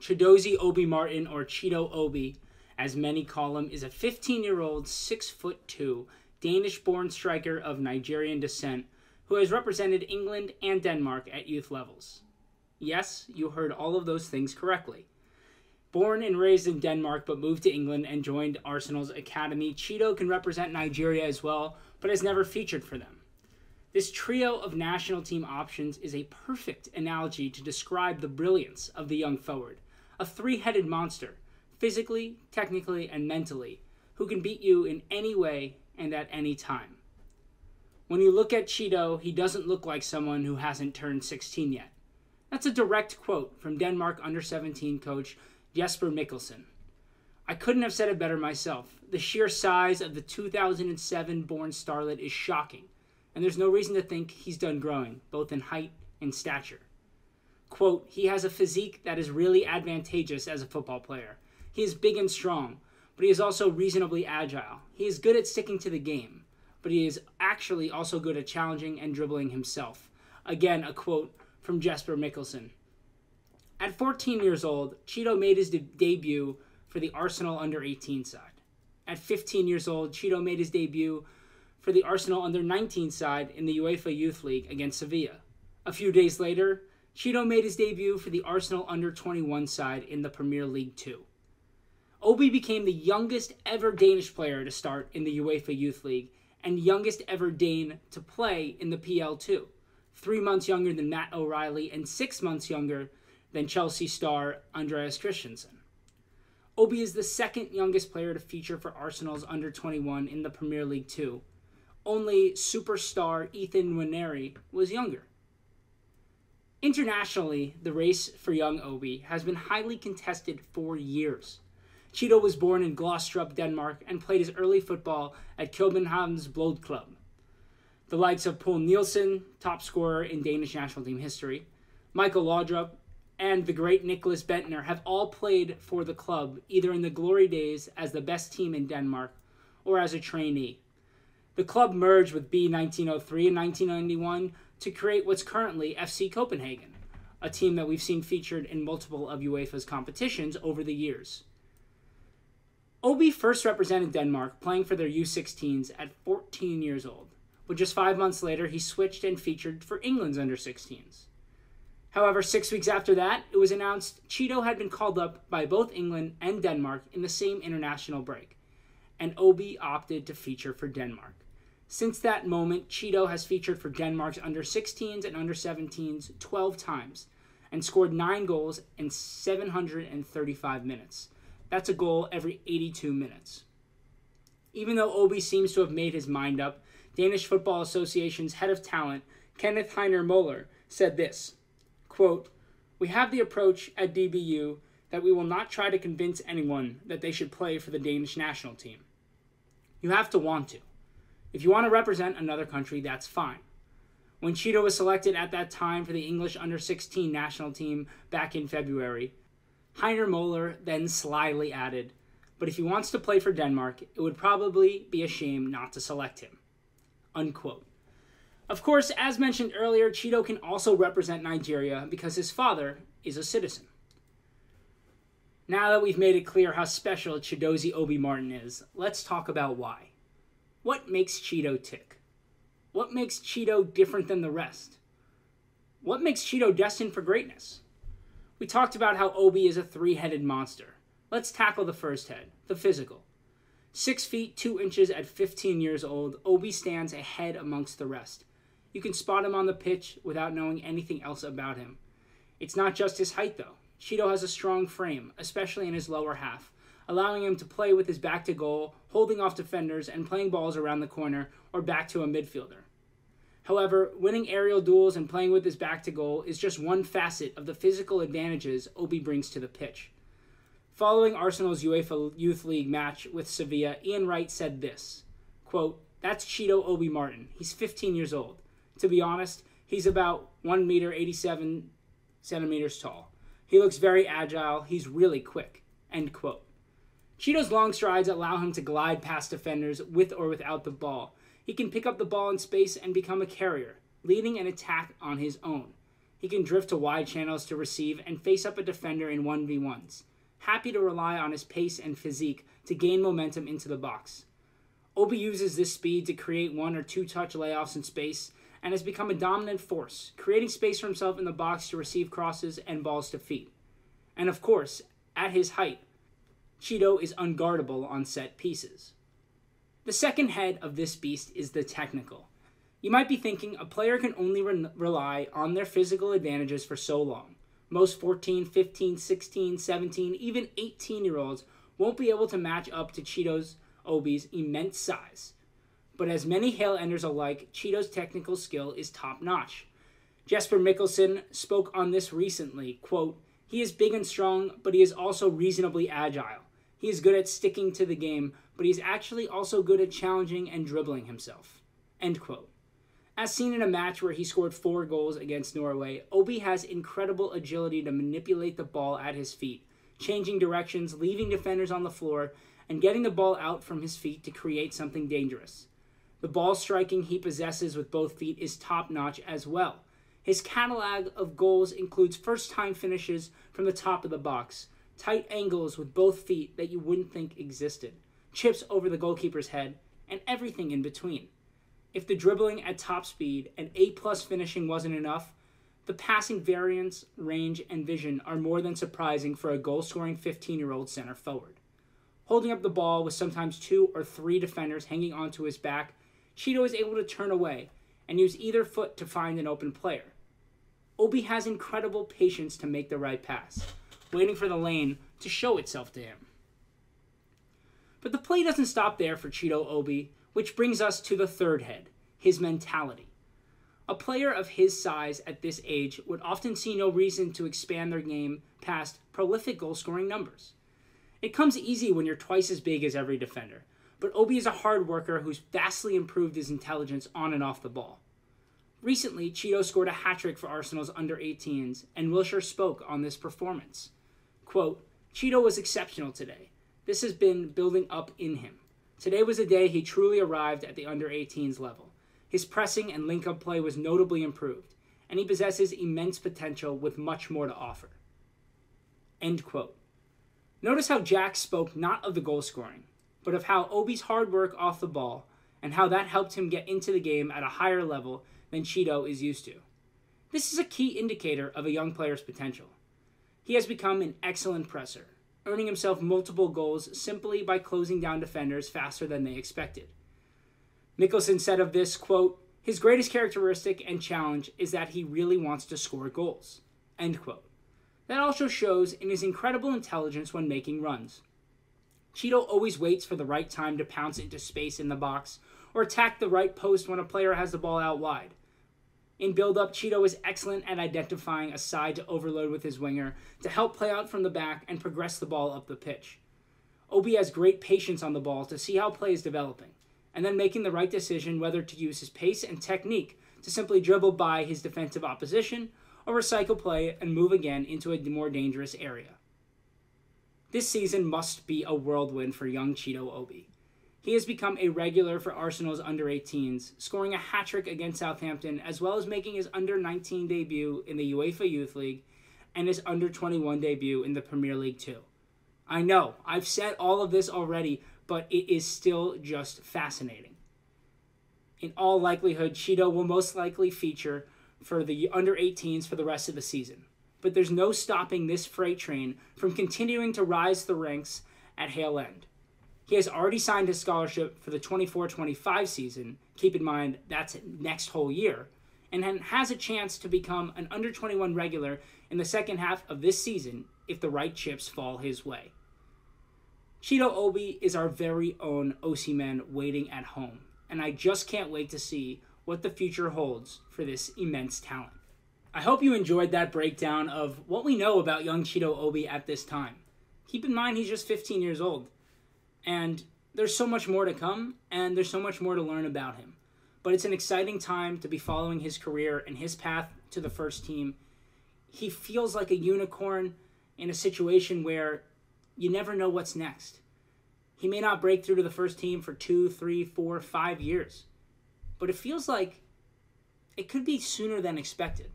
Chido Obi Martin, or Chido Obi, as many call him, is a 15-year-old, 6'2", Danish-born striker of Nigerian descent who has represented England and Denmark at youth levels. Yes, you heard all of those things correctly. Born and raised in Denmark but moved to England and joined Arsenal's academy, Chido can represent Nigeria as well, but has never featured for them. This trio of national team options is a perfect analogy to describe the brilliance of the young forward, a three-headed monster, physically, technically, and mentally, who can beat you in any way and at any time. When you look at Chido, he doesn't look like someone who hasn't turned 16 yet. That's a direct quote from Denmark under-17 coach Jesper Mikkelsen. I couldn't have said it better myself. The sheer size of the 2007-born starlet is shocking, and there's no reason to think he's done growing, both in height and stature. Quote, he has a physique that is really advantageous as a football player. He is big and strong, but he is also reasonably agile. He is good at sticking to the game, but he is actually also good at challenging and dribbling himself. Again, a quote from Jesper Mikkelsen. At 14 years old, Chido made his debut for the Arsenal under-18 side. At 15 years old, Chido made his debut for the Arsenal under-19 side in the UEFA Youth League against Sevilla. A few days later, Chido made his debut for the Arsenal under-21 side in the Premier League 2. Obi became the youngest ever Danish player to start in the UEFA Youth League and youngest ever Dane to play in the PL2, 3 months younger than Matt O'Reilly and 6 months younger than Chelsea star Andreas Christensen. Obi is the second youngest player to feature for Arsenal's under-21 in the Premier League 2. Only superstar Ethan Nwaneri was younger. Internationally, the race for young Obi has been highly contested for years. Chido was born in Glostrup, Denmark, and played his early football at Københavns Blod Club. The likes of Poul Nielsen, top scorer in Danish national team history, Michael Laudrup, and the great Nicholas Bentner have all played for the club, either in the glory days as the best team in Denmark or as a trainee. The club merged with B1903 in 1991 to create what's currently FC Copenhagen, a team that we've seen featured in multiple of UEFA's competitions over the years. Obi first represented Denmark playing for their U16s at 14 years old, but just 5 months later he switched and featured for England's under-16s. However, 6 weeks after that, it was announced Chido had been called up by both England and Denmark in the same international break, and Obi opted to feature for Denmark. Since that moment, Chido has featured for Denmark's under-16s and under-17s 12 times and scored 9 goals in 735 minutes. That's a goal every 82 minutes. Even though Obi seems to have made his mind up, Danish Football Association's head of talent, Kenneth Heiner Møller, said this, quote, we have the approach at DBU that we will not try to convince anyone that they should play for the Danish national team. You have to want to. If you want to represent another country, that's fine. When Chido was selected at that time for the English under-16 national team back in February, Heiner Møller then slyly added, but if he wants to play for Denmark, it would probably be a shame not to select him. Unquote. Of course, as mentioned earlier, Chido can also represent Nigeria because his father is a citizen. Now that we've made it clear how special Chido Obi Martin is, let's talk about why. What makes Chido tick? What makes Chido different than the rest? What makes Chido destined for greatness? We talked about how Obi is a three-headed monster. Let's tackle the first head, the physical. 6 feet 2 inches at 15 years old, Obi stands ahead amongst the rest. You can spot him on the pitch without knowing anything else about him. It's not just his height, though. Chido has a strong frame, especially in his lower half, allowing him to play with his back to goal, holding off defenders, and playing balls around the corner or back to a midfielder. However, winning aerial duels and playing with his back to goal is just one facet of the physical advantages Obi brings to the pitch. Following Arsenal's UEFA Youth League match with Sevilla, Ian Wright said this, quote, that's Chido Obi Martin. He's 15 years old. To be honest, he's about 1 meter 87 centimeters tall. He looks very agile. He's really quick, end quote. Chido's long strides allow him to glide past defenders with or without the ball. He can pick up the ball in space and become a carrier, leading an attack on his own. He can drift to wide channels to receive and face up a defender in 1v1s, happy to rely on his pace and physique to gain momentum into the box. Obi uses this speed to create 1 or 2 touch layoffs in space and has become a dominant force, creating space for himself in the box to receive crosses and balls to feet. And of course, at his height, Chido is unguardable on set pieces. The second head of this beast is the technical. You might be thinking a player can only rely on their physical advantages for so long. Most 14, 15, 16, 17, even 18-year-olds won't be able to match up to Chido Obi's immense size. But as many Hale Enders alike, Chido's technical skill is top-notch. Jesper Mikkelsen spoke on this recently, quote, "He is big and strong, but he is also reasonably agile. He is good at sticking to the game, but he is actually also good at challenging and dribbling himself." End quote. As seen in a match where he scored 4 goals against Norway, Obi has incredible agility to manipulate the ball at his feet, changing directions, leaving defenders on the floor, and getting the ball out from his feet to create something dangerous. The ball striking he possesses with both feet is top-notch as well. His catalog of goals includes first-time finishes from the top of the box, tight angles with both feet that you wouldn't think existed, chips over the goalkeeper's head, and everything in between. If the dribbling at top speed and A+ finishing wasn't enough, the passing variance, range, and vision are more than surprising for a goal-scoring 15-year-old center forward. Holding up the ball with sometimes 2 or 3 defenders hanging onto his back, Chido is able to turn away and use either foot to find an open player. Obi has incredible patience to make the right pass, waiting for the lane to show itself to him. But the play doesn't stop there for Chido Obi, which brings us to the third head, his mentality. A player of his size at this age would often see no reason to expand their game past prolific goal-scoring numbers. It comes easy when you're twice as big as every defender, but Obi is a hard worker who's vastly improved his intelligence on and off the ball. Recently, Chido scored a hat-trick for Arsenal's under-18s, and Wilshere spoke on this performance. Quote, "Chido was exceptional today. This has been building up in him. Today was a day he truly arrived at the under-18s level. His pressing and link-up play was notably improved, and he possesses immense potential with much more to offer." End quote. Notice how Jack spoke not of the goal scoring, but of how Obi's hard work off the ball and how that helped him get into the game at a higher level than Chido is used to. This is a key indicator of a young player's potential. He has become an excellent presser, earning himself multiple goals simply by closing down defenders faster than they expected. Mikkelsen said of this, quote, "His greatest characteristic and challenge is that he really wants to score goals." End quote. That also shows in his incredible intelligence when making runs. Chido always waits for the right time to pounce into space in the box or attack the right post when a player has the ball out wide. In build-up, Chido is excellent at identifying a side to overload with his winger to help play out from the back and progress the ball up the pitch. Obi has great patience on the ball to see how play is developing, and then making the right decision whether to use his pace and technique to simply dribble by his defensive opposition or recycle play and move again into a more dangerous area. This season must be a whirlwind for young Chido Obi. He has become a regular for Arsenal's under-18s, scoring a hat-trick against Southampton, as well as making his under-19 debut in the UEFA Youth League and his under-21 debut in the Premier League too. I know, I've said all of this already, but it is still just fascinating. In all likelihood, Chido will most likely feature for the under-18s for the rest of the season. But there's no stopping this freight train from continuing to rise the ranks at Hale End. He has already signed his scholarship for the 24-25 season, keep in mind that's next whole year, and has a chance to become an under-21 regular in the second half of this season if the right chips fall his way. Chido Obi is our very own Osimhen waiting at home, and I just can't wait to see what the future holds for this immense talent. I hope you enjoyed that breakdown of what we know about young Chido Obi at this time. Keep in mind he's just 15 years old. And there's so much more to come, and there's so much more to learn about him. But it's an exciting time to be following his career and his path to the first team. He feels like a unicorn in a situation where you never know what's next. He may not break through to the first team for 2, 3, 4, 5 years. But it feels like it could be sooner than expected.